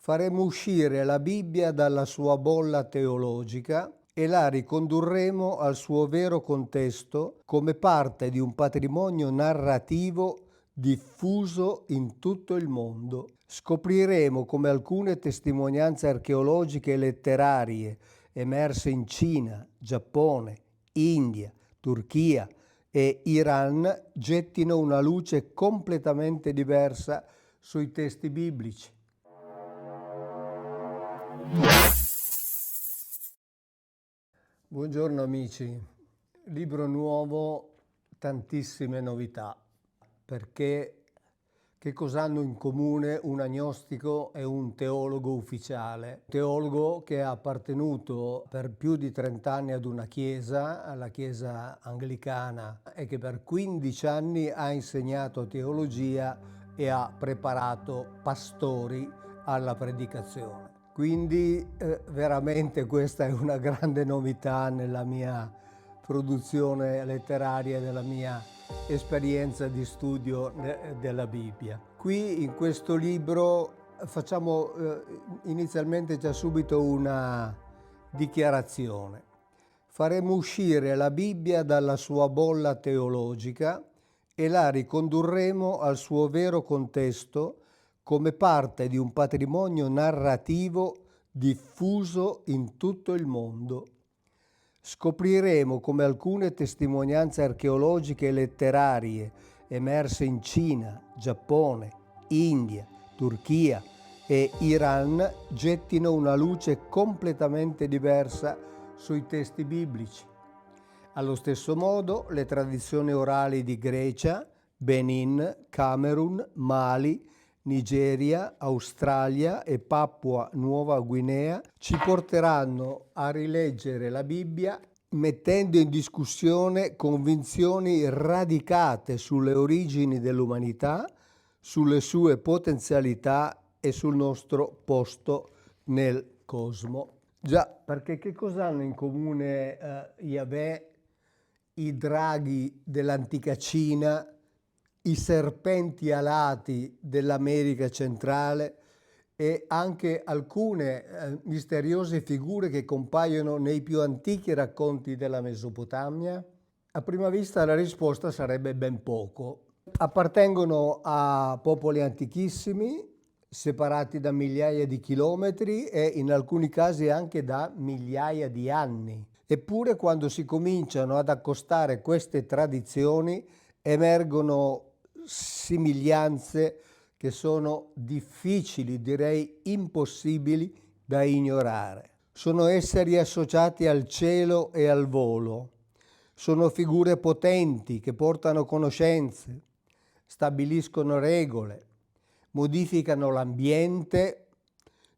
Faremo uscire la Bibbia dalla sua bolla teologica e la ricondurremo al suo vero contesto come parte di un patrimonio narrativo diffuso in tutto il mondo. Scopriremo come alcune testimonianze archeologiche e letterarie emerse in Cina, Giappone, India, Turchia e Iran gettino una luce completamente diversa sui testi biblici. Buongiorno amici, libro nuovo, tantissime novità, perché che cosa hanno in comune un agnostico e un teologo ufficiale? Un teologo che è appartenuto per più di 30 anni ad una chiesa, alla chiesa anglicana, e che per 15 anni ha insegnato teologia e ha preparato pastori alla predicazione. Quindi veramente questa è una grande novità nella mia produzione letteraria, nella mia esperienza di studio della Bibbia. Qui in questo libro facciamo inizialmente già subito una dichiarazione. Faremo uscire la Bibbia dalla sua bolla teologica e la ricondurremo al suo vero contesto come parte di un patrimonio narrativo diffuso in tutto il mondo. Scopriremo come alcune testimonianze archeologiche e letterarie emerse in Cina, Giappone, India, Turchia e Iran gettino una luce completamente diversa sui testi biblici. Allo stesso modo, le tradizioni orali di Grecia, Benin, Camerun, Mali, Nigeria, Australia e Papua Nuova Guinea ci porteranno a rileggere la Bibbia mettendo in discussione convinzioni radicate sulle origini dell'umanità, sulle sue potenzialità e sul nostro posto nel cosmo. Già, perché che cosa hanno in comune Yahweh, i draghi dell'antica Cina, i serpenti alati dell'America centrale e anche alcune misteriose figure che compaiono nei più antichi racconti della Mesopotamia? A prima vista la risposta sarebbe ben poco. Appartengono a popoli antichissimi, separati da migliaia di chilometri e in alcuni casi anche da migliaia di anni. Eppure quando si cominciano ad accostare queste tradizioni emergono somiglianze che sono difficili, direi impossibili da ignorare. Sono esseri associati al cielo e al volo. Sono figure potenti che portano conoscenze, stabiliscono regole, modificano l'ambiente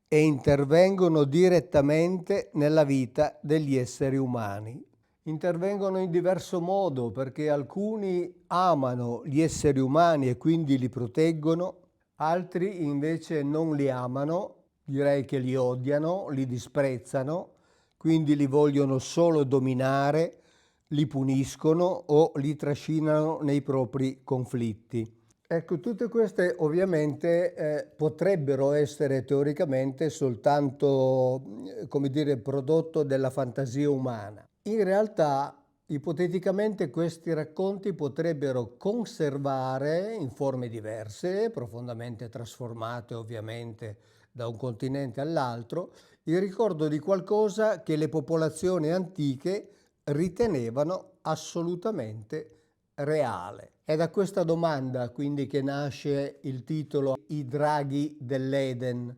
e intervengono direttamente nella vita degli esseri umani. Intervengono in diverso modo perché alcuni amano gli esseri umani e quindi li proteggono, altri invece non li amano, direi che li odiano, li disprezzano, quindi li vogliono solo dominare, li puniscono o li trascinano nei propri conflitti. Ecco, tutte queste ovviamente potrebbero essere teoricamente soltanto, come dire, prodotto della fantasia umana. In realtà, ipoteticamente, questi racconti potrebbero conservare in forme diverse, profondamente trasformate ovviamente da un continente all'altro, il ricordo di qualcosa che le popolazioni antiche ritenevano assolutamente reale. È da questa domanda quindi che nasce il titolo I draghi dell'Eden,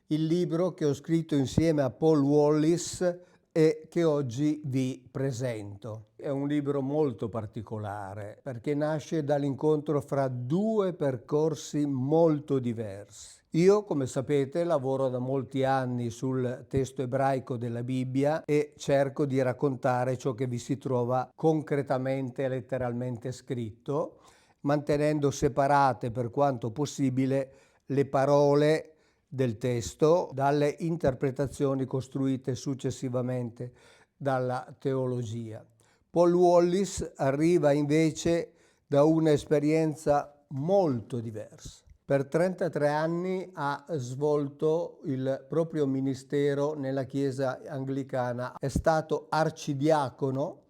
il libro che ho scritto insieme a Paul Wallis e che oggi vi presento. È un libro molto particolare perché nasce dall'incontro fra due percorsi molto diversi. Io, come sapete, lavoro da molti anni sul testo ebraico della Bibbia e cerco di raccontare ciò che vi si trova concretamente e letteralmente scritto, mantenendo separate per quanto possibile le parole del testo dalle interpretazioni costruite successivamente dalla teologia. Paul Wallis arriva invece da un'esperienza molto diversa. Per 33 anni ha svolto il proprio ministero nella Chiesa anglicana. È stato arcidiacono.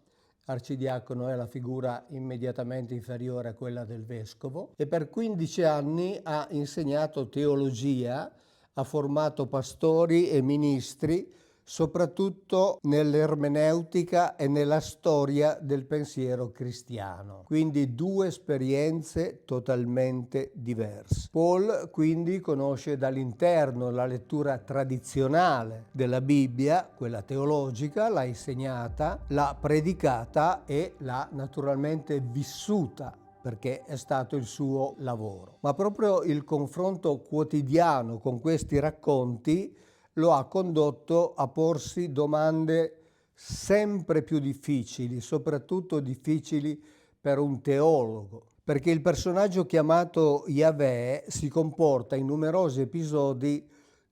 Arcidiacono è la figura immediatamente inferiore a quella del vescovo, e per 15 anni ha insegnato teologia, ha formato pastori e ministri, soprattutto nell'ermeneutica e nella storia del pensiero cristiano. Quindi due esperienze totalmente diverse. Paul quindi conosce dall'interno la lettura tradizionale della Bibbia, quella teologica, l'ha insegnata, l'ha predicata e l'ha naturalmente vissuta, perché è stato il suo lavoro. Ma proprio il confronto quotidiano con questi racconti lo ha condotto a porsi domande sempre più difficili, soprattutto difficili per un teologo, perché il personaggio chiamato Yahweh si comporta in numerosi episodi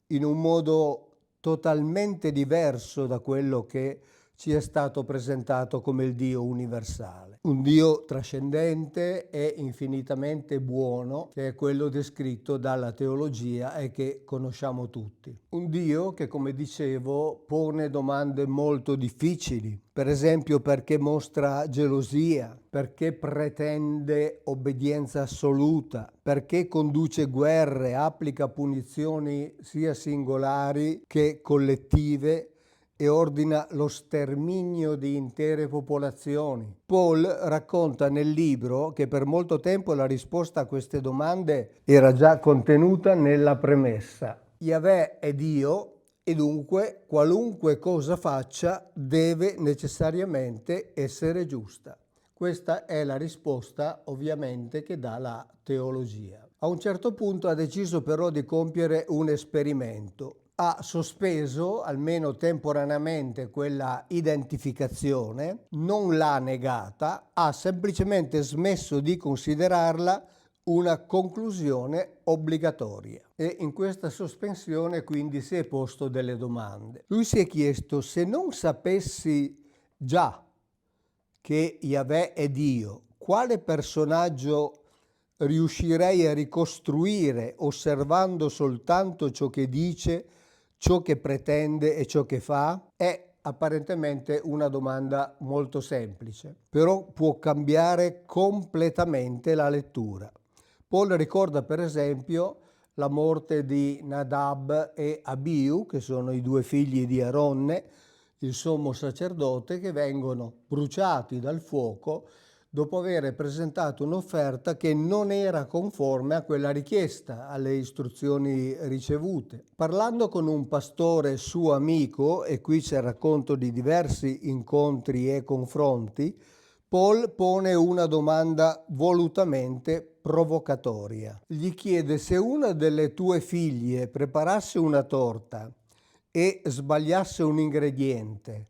in un modo totalmente diverso da quello che ci è stato presentato come il Dio universale. Un Dio trascendente e infinitamente buono, che è quello descritto dalla teologia e che conosciamo tutti. Un Dio che, come dicevo, pone domande molto difficili. Per esempio, perché mostra gelosia, perché pretende obbedienza assoluta, perché conduce guerre, applica punizioni sia singolari che collettive e ordina lo sterminio di intere popolazioni. Paul racconta nel libro che per molto tempo la risposta a queste domande era già contenuta nella premessa. Yahweh è Dio e dunque qualunque cosa faccia deve necessariamente essere giusta. Questa è la risposta ovviamente che dà la teologia. A un certo punto ha deciso però di compiere un esperimento. Ha sospeso, almeno temporaneamente, quella identificazione, non l'ha negata, ha semplicemente smesso di considerarla una conclusione obbligatoria. E in questa sospensione quindi si è posto delle domande. Lui si è chiesto: se non sapessi già che Yahweh è Dio, quale personaggio riuscirei a ricostruire osservando soltanto ciò che dice, ciò che pretende e ciò che fa? È apparentemente una domanda molto semplice, però può cambiare completamente la lettura. Paul ricorda per esempio la morte di Nadab e Abiu, che sono i due figli di Aronne, il sommo sacerdote, che vengono bruciati dal fuoco dopo aver presentato un'offerta che non era conforme a quella richiesta, alle istruzioni ricevute. Parlando con un pastore suo amico, e qui c'è il racconto di diversi incontri e confronti, Paul pone una domanda volutamente provocatoria. Gli chiede: se una delle tue figlie preparasse una torta e sbagliasse un ingrediente,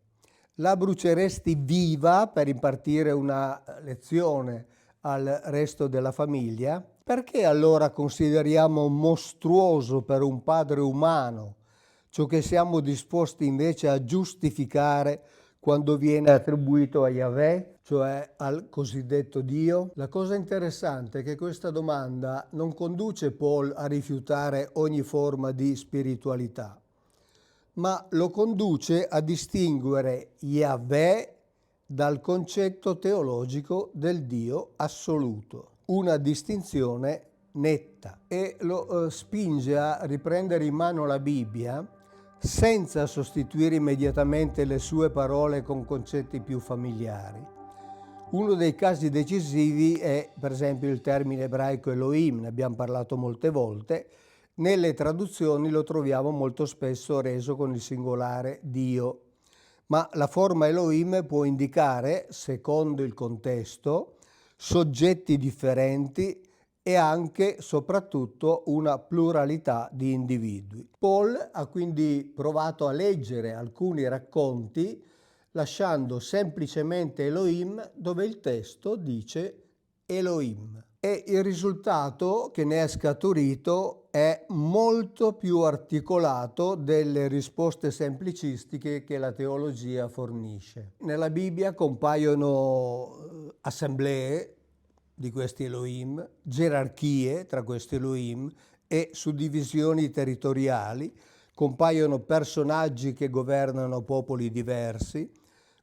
la bruceresti viva per impartire una lezione al resto della famiglia? Perché allora consideriamo mostruoso per un padre umano ciò che siamo disposti invece a giustificare quando viene attribuito a Yahweh, cioè al cosiddetto Dio? La cosa interessante è che questa domanda non conduce Paul a rifiutare ogni forma di spiritualità, ma lo conduce a distinguere Yahweh dal concetto teologico del Dio assoluto. Una distinzione netta, e lo spinge a riprendere in mano la Bibbia senza sostituire immediatamente le sue parole con concetti più familiari. Uno dei casi decisivi è per esempio il termine ebraico Elohim, ne abbiamo parlato molte volte. Nelle traduzioni lo troviamo molto spesso reso con il singolare Dio, ma la forma Elohim può indicare, secondo il contesto, soggetti differenti e anche, soprattutto, una pluralità di individui. Paul ha quindi provato a leggere alcuni racconti lasciando semplicemente Elohim dove il testo dice Elohim. E il risultato che ne è scaturito è molto più articolato delle risposte semplicistiche che la teologia fornisce. Nella Bibbia compaiono assemblee, di questi Elohim, gerarchie tra questi Elohim e suddivisioni territoriali. Compaiono personaggi che governano popoli diversi,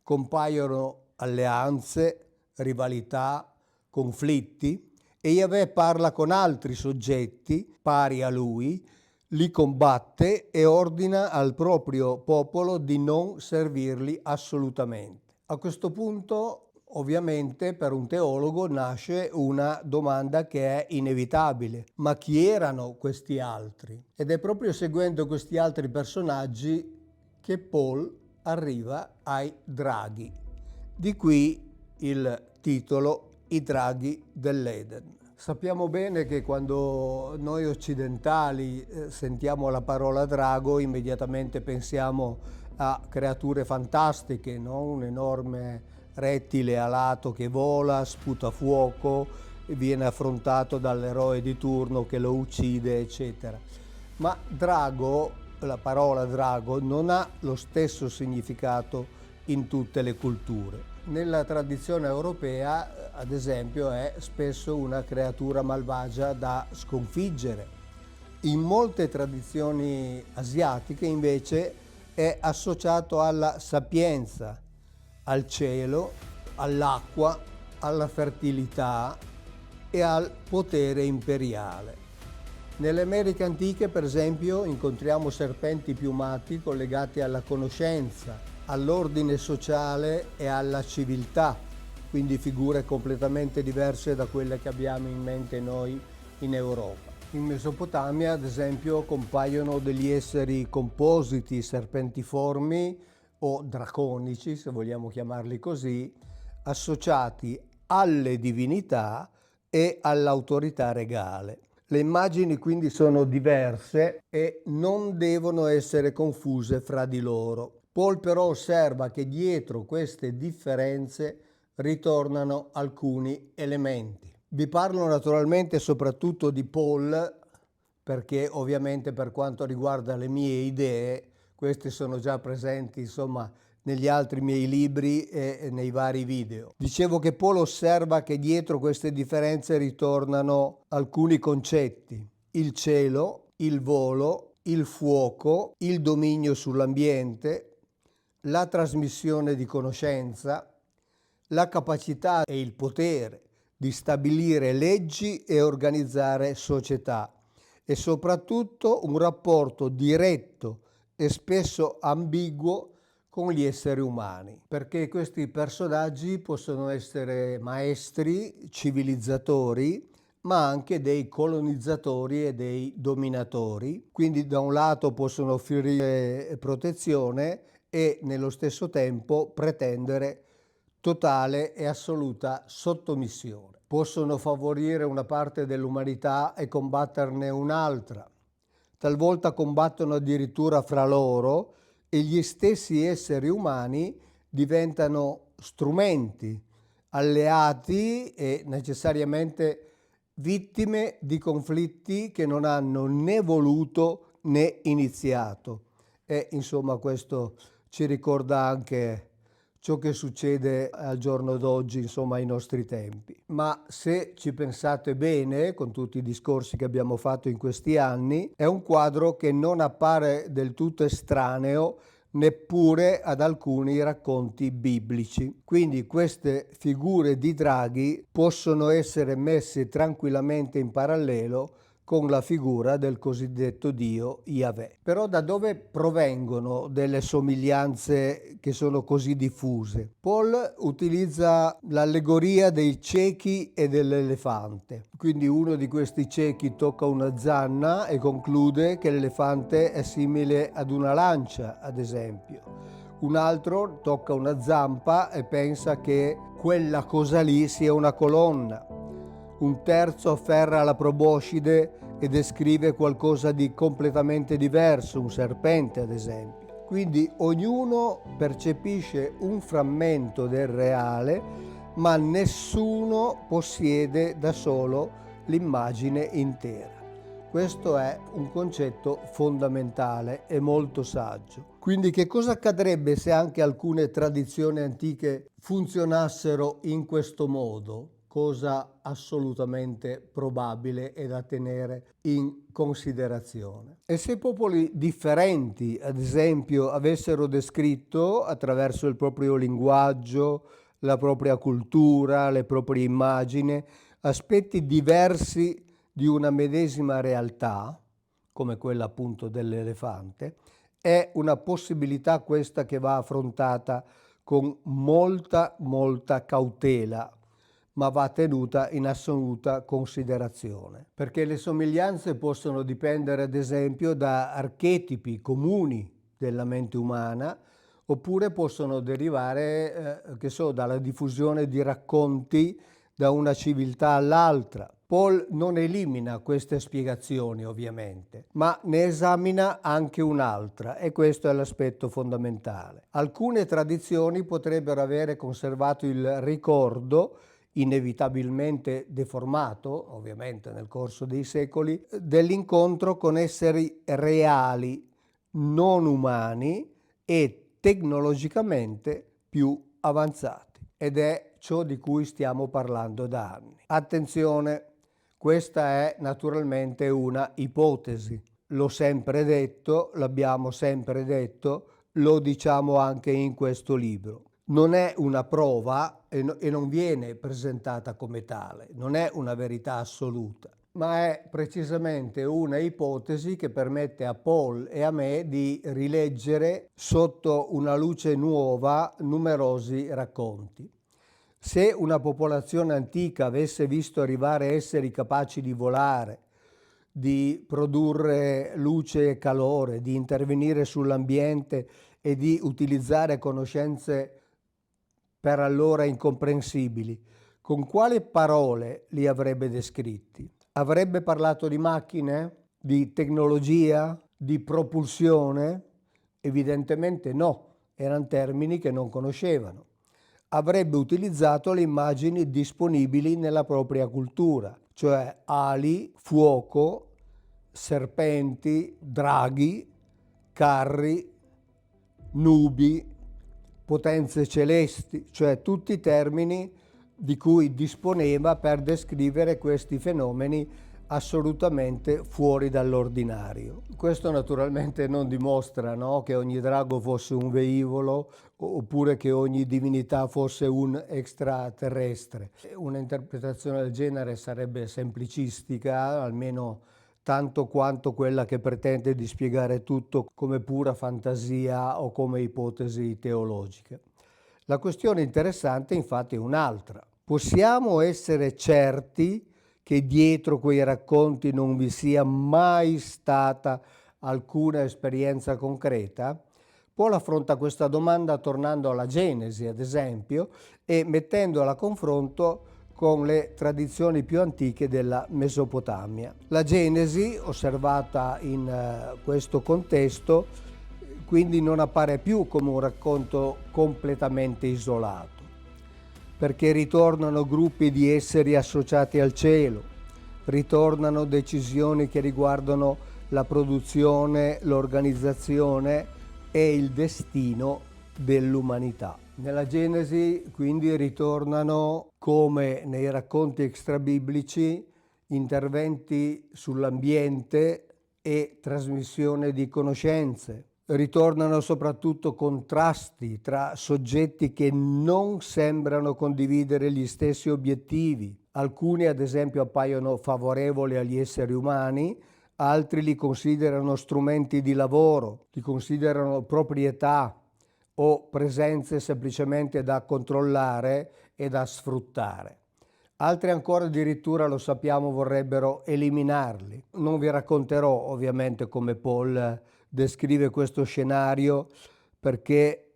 compaiono alleanze, rivalità, conflitti, e Yahweh parla con altri soggetti pari a lui, li combatte e ordina al proprio popolo di non servirli assolutamente. A questo punto, ovviamente, per un teologo nasce una domanda che è inevitabile: ma chi erano questi altri? Ed è proprio seguendo questi altri personaggi che Paul arriva ai draghi. Di qui il titolo I draghi dell'Eden. Sappiamo bene che quando noi occidentali sentiamo la parola drago, immediatamente pensiamo a creature fantastiche, no? Un enorme rettile alato che vola, sputa fuoco, viene affrontato dall'eroe di turno che lo uccide, eccetera. Ma drago, la parola drago, non ha lo stesso significato in tutte le culture. Nella tradizione europea, ad esempio, è spesso una creatura malvagia da sconfiggere. In molte tradizioni asiatiche, invece, è associato alla sapienza, al cielo, all'acqua, alla fertilità e al potere imperiale. Nelle Americhe antiche, per esempio, incontriamo serpenti piumati collegati alla conoscenza, all'ordine sociale e alla civiltà, quindi figure completamente diverse da quelle che abbiamo in mente noi in Europa. In Mesopotamia, ad esempio, compaiono degli esseri compositi, serpentiformi o draconici, se vogliamo chiamarli così, associati alle divinità e all'autorità regale. Le immagini quindi sono diverse e non devono essere confuse fra di loro. Paul però osserva che dietro queste differenze ritornano alcuni elementi. Vi parlo naturalmente soprattutto di Paul, perché ovviamente per quanto riguarda le mie idee, queste sono già presenti insomma negli altri miei libri e nei vari video. Dicevo che Paul osserva che dietro queste differenze ritornano alcuni concetti: il cielo, il volo, il fuoco, il dominio sull'ambiente, la trasmissione di conoscenza, la capacità e il potere di stabilire leggi e organizzare società, e soprattutto un rapporto diretto e spesso ambiguo con gli esseri umani, perché questi personaggi possono essere maestri, civilizzatori, ma anche dei colonizzatori e dei dominatori. Quindi da un lato possono offrire protezione e nello stesso tempo pretendere totale e assoluta sottomissione. Possono favorire una parte dell'umanità e combatterne un'altra. Talvolta combattono addirittura fra loro e gli stessi esseri umani diventano strumenti, alleati e necessariamente vittime di conflitti che non hanno né voluto né iniziato. E insomma questo ci ricorda anche ciò che succede al giorno d'oggi, insomma, ai nostri tempi. Ma se ci pensate bene, con tutti i discorsi che abbiamo fatto in questi anni, è un quadro che non appare del tutto estraneo neppure ad alcuni racconti biblici. Quindi queste figure di draghi possono essere messe tranquillamente in parallelo con la figura del cosiddetto Dio Yahweh. Però da dove provengono delle somiglianze che sono così diffuse? Paul utilizza l'allegoria dei ciechi e dell'elefante. Quindi uno di questi ciechi tocca una zanna e conclude che l'elefante è simile ad una lancia, ad esempio. Un altro tocca una zampa e pensa che quella cosa lì sia una colonna. Un terzo afferra la proboscide e descrive qualcosa di completamente diverso, un serpente ad esempio. Quindi ognuno percepisce un frammento del reale, ma nessuno possiede da solo l'immagine intera. Questo è un concetto fondamentale e molto saggio. Quindi che cosa accadrebbe se anche alcune tradizioni antiche funzionassero in questo modo? cosa assolutamente probabile e da tenere in considerazione. E se popoli differenti, ad esempio, avessero descritto attraverso il proprio linguaggio, la propria cultura, le proprie immagini, aspetti diversi di una medesima realtà, come quella appunto dell'elefante, è una possibilità questa che va affrontata con molta cautela, ma va tenuta in assoluta considerazione, perché le somiglianze possono dipendere ad esempio da archetipi comuni della mente umana, oppure possono derivare dalla diffusione di racconti da una civiltà all'altra. Paul non elimina queste spiegazioni ovviamente, ma ne esamina anche un'altra, e questo è l'aspetto fondamentale. Alcune tradizioni potrebbero avere conservato il ricordo, inevitabilmente deformato, ovviamente nel corso dei secoli, dell'incontro con esseri reali, non umani e tecnologicamente più avanzati. Ed è ciò di cui stiamo parlando da anni. Attenzione, questa è naturalmente una ipotesi. L'ho sempre detto, l'abbiamo sempre detto, lo diciamo anche in questo libro. Non è una prova e non viene presentata come tale, non è una verità assoluta, ma è precisamente una ipotesi che permette a Paul e a me di rileggere sotto una luce nuova numerosi racconti. Se una popolazione antica avesse visto arrivare esseri capaci di volare, di produrre luce e calore, di intervenire sull'ambiente e di utilizzare conoscenze per allora incomprensibili, con quali parole li avrebbe descritti? Avrebbe parlato di macchine, di tecnologia, di propulsione? Evidentemente no, erano termini che non conoscevano. Avrebbe utilizzato le immagini disponibili nella propria cultura, cioè ali, fuoco, serpenti, draghi, carri, nubi, potenze celesti, cioè tutti i termini di cui disponeva per descrivere questi fenomeni assolutamente fuori dall'ordinario. Questo naturalmente non dimostra, no, che ogni drago fosse un velivolo oppure che ogni divinità fosse un extraterrestre. Una interpretazione del genere sarebbe semplicistica, almeno tanto quanto quella che pretende di spiegare tutto come pura fantasia o come ipotesi teologiche. La questione interessante infatti è un'altra. Possiamo essere certi che dietro quei racconti non vi sia mai stata alcuna esperienza concreta? Paul affronta questa domanda tornando alla Genesi, ad esempio, e mettendola a confronto con le tradizioni più antiche della Mesopotamia. La Genesi, osservata in questo contesto, quindi non appare più come un racconto completamente isolato, perché ritornano gruppi di esseri associati al cielo, ritornano decisioni che riguardano la produzione, l'organizzazione e il destino dell'umanità. Nella Genesi quindi ritornano, come nei racconti extrabiblici, interventi sull'ambiente e trasmissione di conoscenze. Ritornano soprattutto contrasti tra soggetti che non sembrano condividere gli stessi obiettivi. Alcuni, ad esempio, appaiono favorevoli agli esseri umani, altri li considerano strumenti di lavoro, li considerano proprietà o presenze semplicemente da controllare e da sfruttare. Altri ancora addirittura, lo sappiamo, vorrebbero eliminarli. Non vi racconterò ovviamente come Paul descrive questo scenario, perché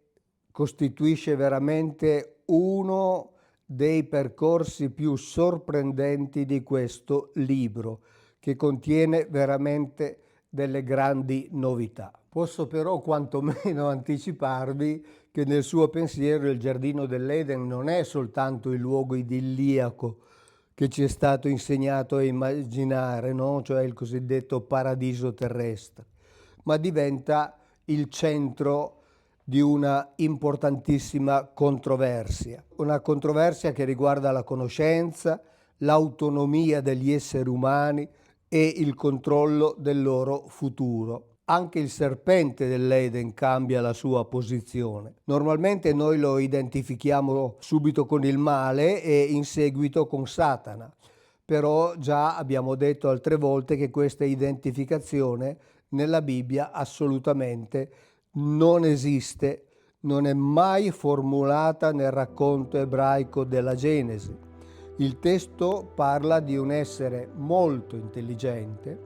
costituisce veramente uno dei percorsi più sorprendenti di questo libro, che contiene veramente delle grandi novità. Posso però quantomeno anticiparvi che nel suo pensiero il giardino dell'Eden non è soltanto il luogo idilliaco che ci è stato insegnato a immaginare, no? Cioè il cosiddetto paradiso terrestre, ma diventa il centro di una importantissima controversia. Una controversia che riguarda la conoscenza, l'autonomia degli esseri umani e il controllo del loro futuro. Anche il serpente dell'Eden cambia la sua posizione. Normalmente noi lo identifichiamo subito con il male e in seguito con Satana, però già abbiamo detto altre volte che questa identificazione nella Bibbia assolutamente non esiste, non è mai formulata nel racconto ebraico della Genesi. Il testo parla di un essere molto intelligente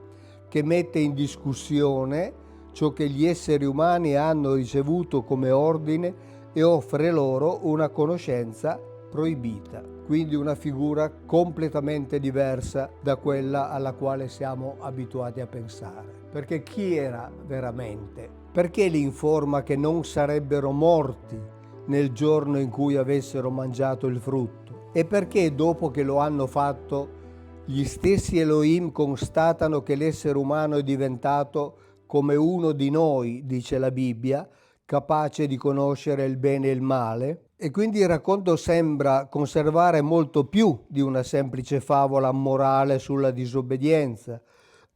che mette in discussione ciò che gli esseri umani hanno ricevuto come ordine e offre loro una conoscenza proibita. Quindi una figura completamente diversa da quella alla quale siamo abituati a pensare. Perché chi era veramente? Perché li informa che non sarebbero morti nel giorno in cui avessero mangiato il frutto? E perché dopo che lo hanno fatto gli stessi Elohim constatano che l'essere umano è diventato come uno di noi, dice la Bibbia, capace di conoscere il bene e il male? E quindi il racconto sembra conservare molto più di una semplice favola morale sulla disobbedienza,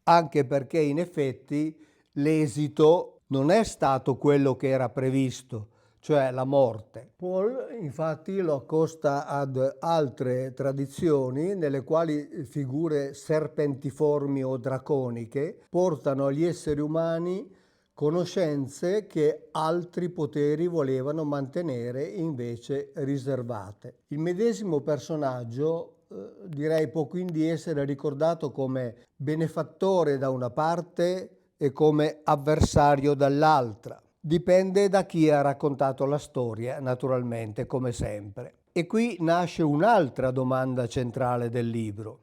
anche perché in effetti l'esito non è stato quello che era previsto, cioè la morte. Paul infatti lo accosta ad altre tradizioni nelle quali figure serpentiformi o draconiche portano agli esseri umani conoscenze che altri poteri volevano mantenere invece riservate. Il medesimo personaggio direi può quindi essere ricordato come benefattore da una parte e come avversario dall'altra. Dipende da chi ha raccontato la storia, naturalmente, come sempre. E qui nasce un'altra domanda centrale del libro.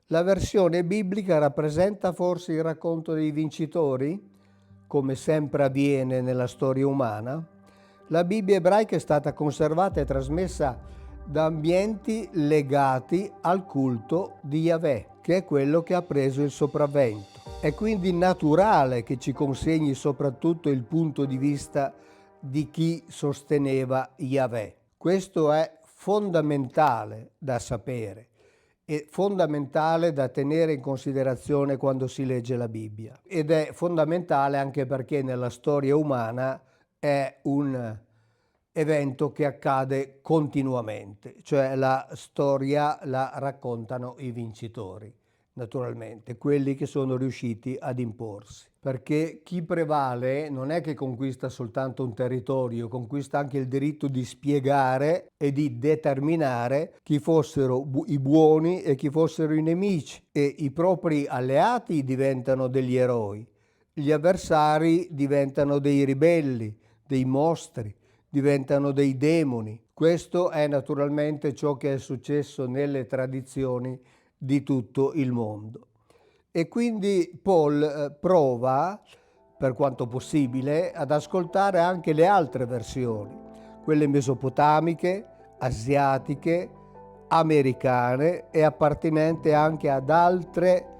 La versione biblica rappresenta forse il racconto dei vincitori, come sempre avviene nella storia umana? La Bibbia ebraica è stata conservata e trasmessa da ambienti legati al culto di Yahweh, che è quello che ha preso il sopravvento. È quindi naturale che ci consegni soprattutto il punto di vista di chi sosteneva Yahweh. Questo è fondamentale da sapere e fondamentale da tenere in considerazione quando si legge la Bibbia. Ed è fondamentale anche perché nella storia umana è un evento che accade continuamente, cioè la storia la raccontano i vincitori, naturalmente, quelli che sono riusciti ad imporsi. Perché chi prevale non è che conquista soltanto un territorio, conquista anche il diritto di spiegare e di determinare chi fossero i buoni e chi fossero i nemici, e i propri alleati diventano degli eroi, gli avversari diventano dei ribelli, dei mostri, diventano dei demoni. Questo è naturalmente ciò che è successo nelle tradizioni di tutto il mondo. E quindi Paul prova, per quanto possibile, ad ascoltare anche le altre versioni, quelle mesopotamiche, asiatiche, americane e appartenenti anche ad altre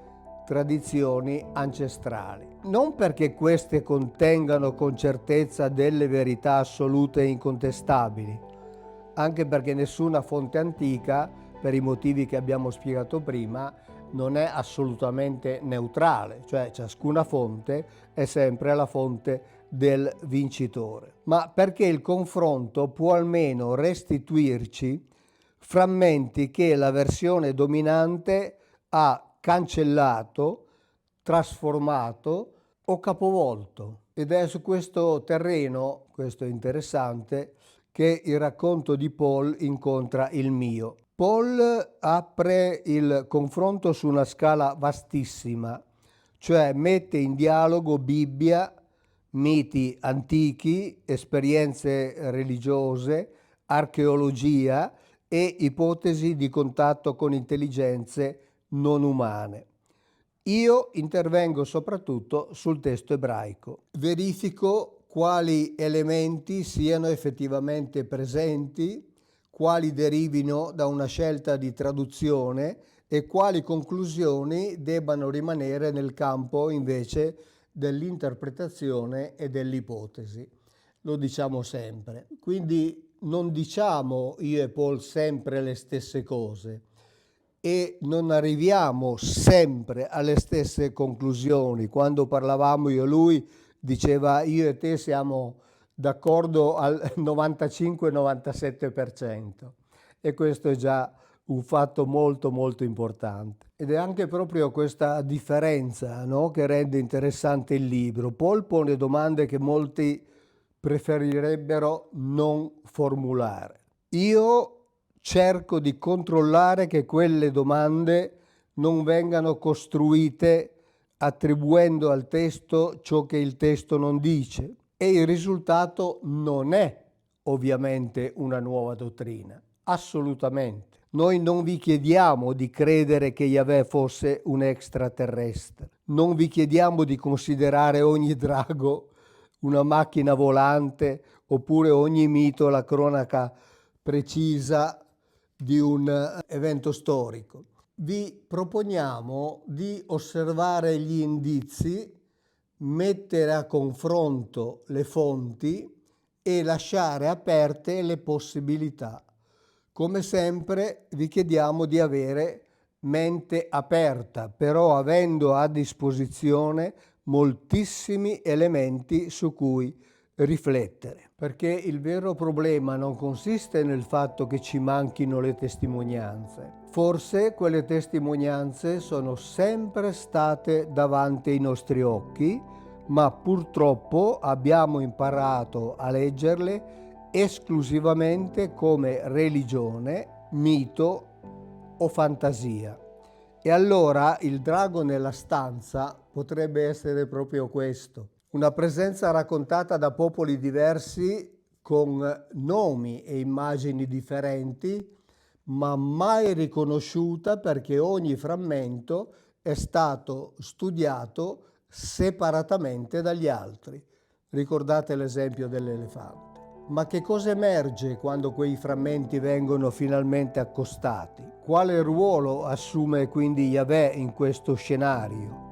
tradizioni ancestrali. Non perché queste contengano con certezza delle verità assolute e incontestabili, anche perché nessuna fonte antica, per i motivi che abbiamo spiegato prima, non è assolutamente neutrale, cioè ciascuna fonte è sempre la fonte del vincitore, ma perché il confronto può almeno restituirci frammenti che la versione dominante ha cancellato, trasformato o capovolto. Ed è su questo terreno, questo è interessante, che il racconto di Paul incontra il mio. Paul apre il confronto su una scala vastissima, cioè mette in dialogo Bibbia, miti antichi, esperienze religiose, archeologia e ipotesi di contatto con intelligenze non umane. Io intervengo soprattutto sul testo ebraico. Verifico quali elementi siano effettivamente presenti, quali derivino da una scelta di traduzione e quali conclusioni debbano rimanere nel campo invece dell'interpretazione e dell'ipotesi. lo diciamo sempre. Quindi non diciamo io e Paul sempre le stesse cose e non arriviamo sempre alle stesse conclusioni. Quando parlavamo io e lui diceva io e te siamo d'accordo al 95-97% e questo è già un fatto molto molto importante. Ed è anche proprio questa differenza, no, che rende interessante il libro. Paul pone domande che molti preferirebbero non formulare. Io cerco di controllare che quelle domande non vengano costruite attribuendo al testo ciò che il testo non dice e il risultato non è ovviamente una nuova dottrina, assolutamente. Noi non vi chiediamo di credere che Yahweh fosse un extraterrestre, non vi chiediamo di considerare ogni drago una macchina volante oppure ogni mito la cronaca precisa di un evento storico. Vi proponiamo di osservare gli indizi, mettere a confronto le fonti e lasciare aperte le possibilità. Come sempre vi chiediamo di avere mente aperta, però avendo a disposizione moltissimi elementi su cui riflettere, perché il vero problema non consiste nel fatto che ci manchino le testimonianze. Forse quelle testimonianze sono sempre state davanti ai nostri occhi, ma purtroppo abbiamo imparato a leggerle esclusivamente come religione, mito o fantasia. E allora il drago nella stanza potrebbe essere proprio questo. Una presenza raccontata da popoli diversi con nomi e immagini differenti, ma mai riconosciuta perché ogni frammento è stato studiato separatamente dagli altri. Ricordate l'esempio dell'elefante. Ma che cosa emerge quando quei frammenti vengono finalmente accostati? Quale ruolo assume quindi Yahweh in questo scenario?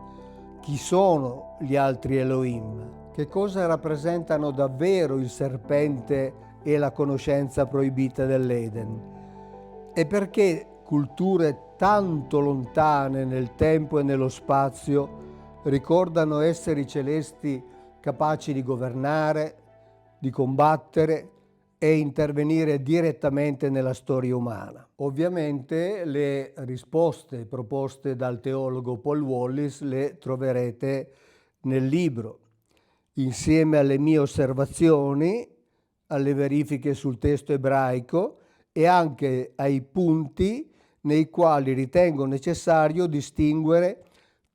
Chi sono gli altri Elohim? Che cosa rappresentano davvero il serpente e la conoscenza proibita dell'Eden? E perché culture tanto lontane nel tempo e nello spazio ricordano esseri celesti capaci di governare, di combattere e intervenire direttamente nella storia umana? Ovviamente le risposte proposte dal teologo Paul Wallis le troverete nel libro, insieme alle mie osservazioni, alle verifiche sul testo ebraico e anche ai punti nei quali ritengo necessario distinguere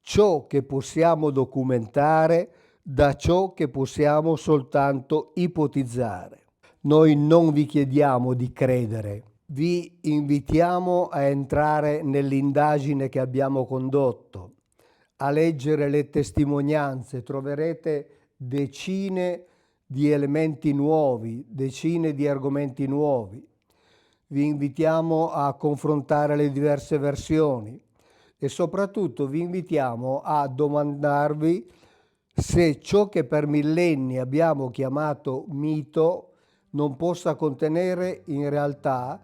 ciò che possiamo documentare da ciò che possiamo soltanto ipotizzare. Noi non vi chiediamo di credere, vi invitiamo a entrare nell'indagine che abbiamo condotto, a leggere le testimonianze, troverete decine di elementi nuovi, decine di argomenti nuovi. Vi invitiamo a confrontare le diverse versioni e soprattutto vi invitiamo a domandarvi se ciò che per millenni abbiamo chiamato mito non possa contenere in realtà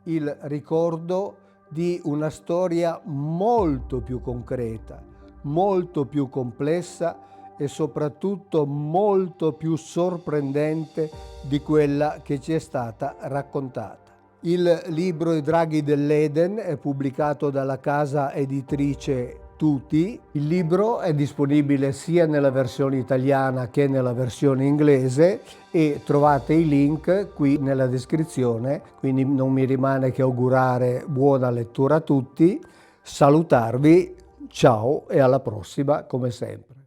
il ricordo di una storia molto più concreta, molto più complessa e soprattutto molto più sorprendente di quella che ci è stata raccontata. Il libro I draghi dell'Eden è pubblicato dalla casa editrice Tutti. Il libro è disponibile sia nella versione italiana che nella versione inglese e trovate i link qui nella descrizione, quindi non mi rimane che augurare buona lettura a tutti, salutarvi, ciao e alla prossima come sempre.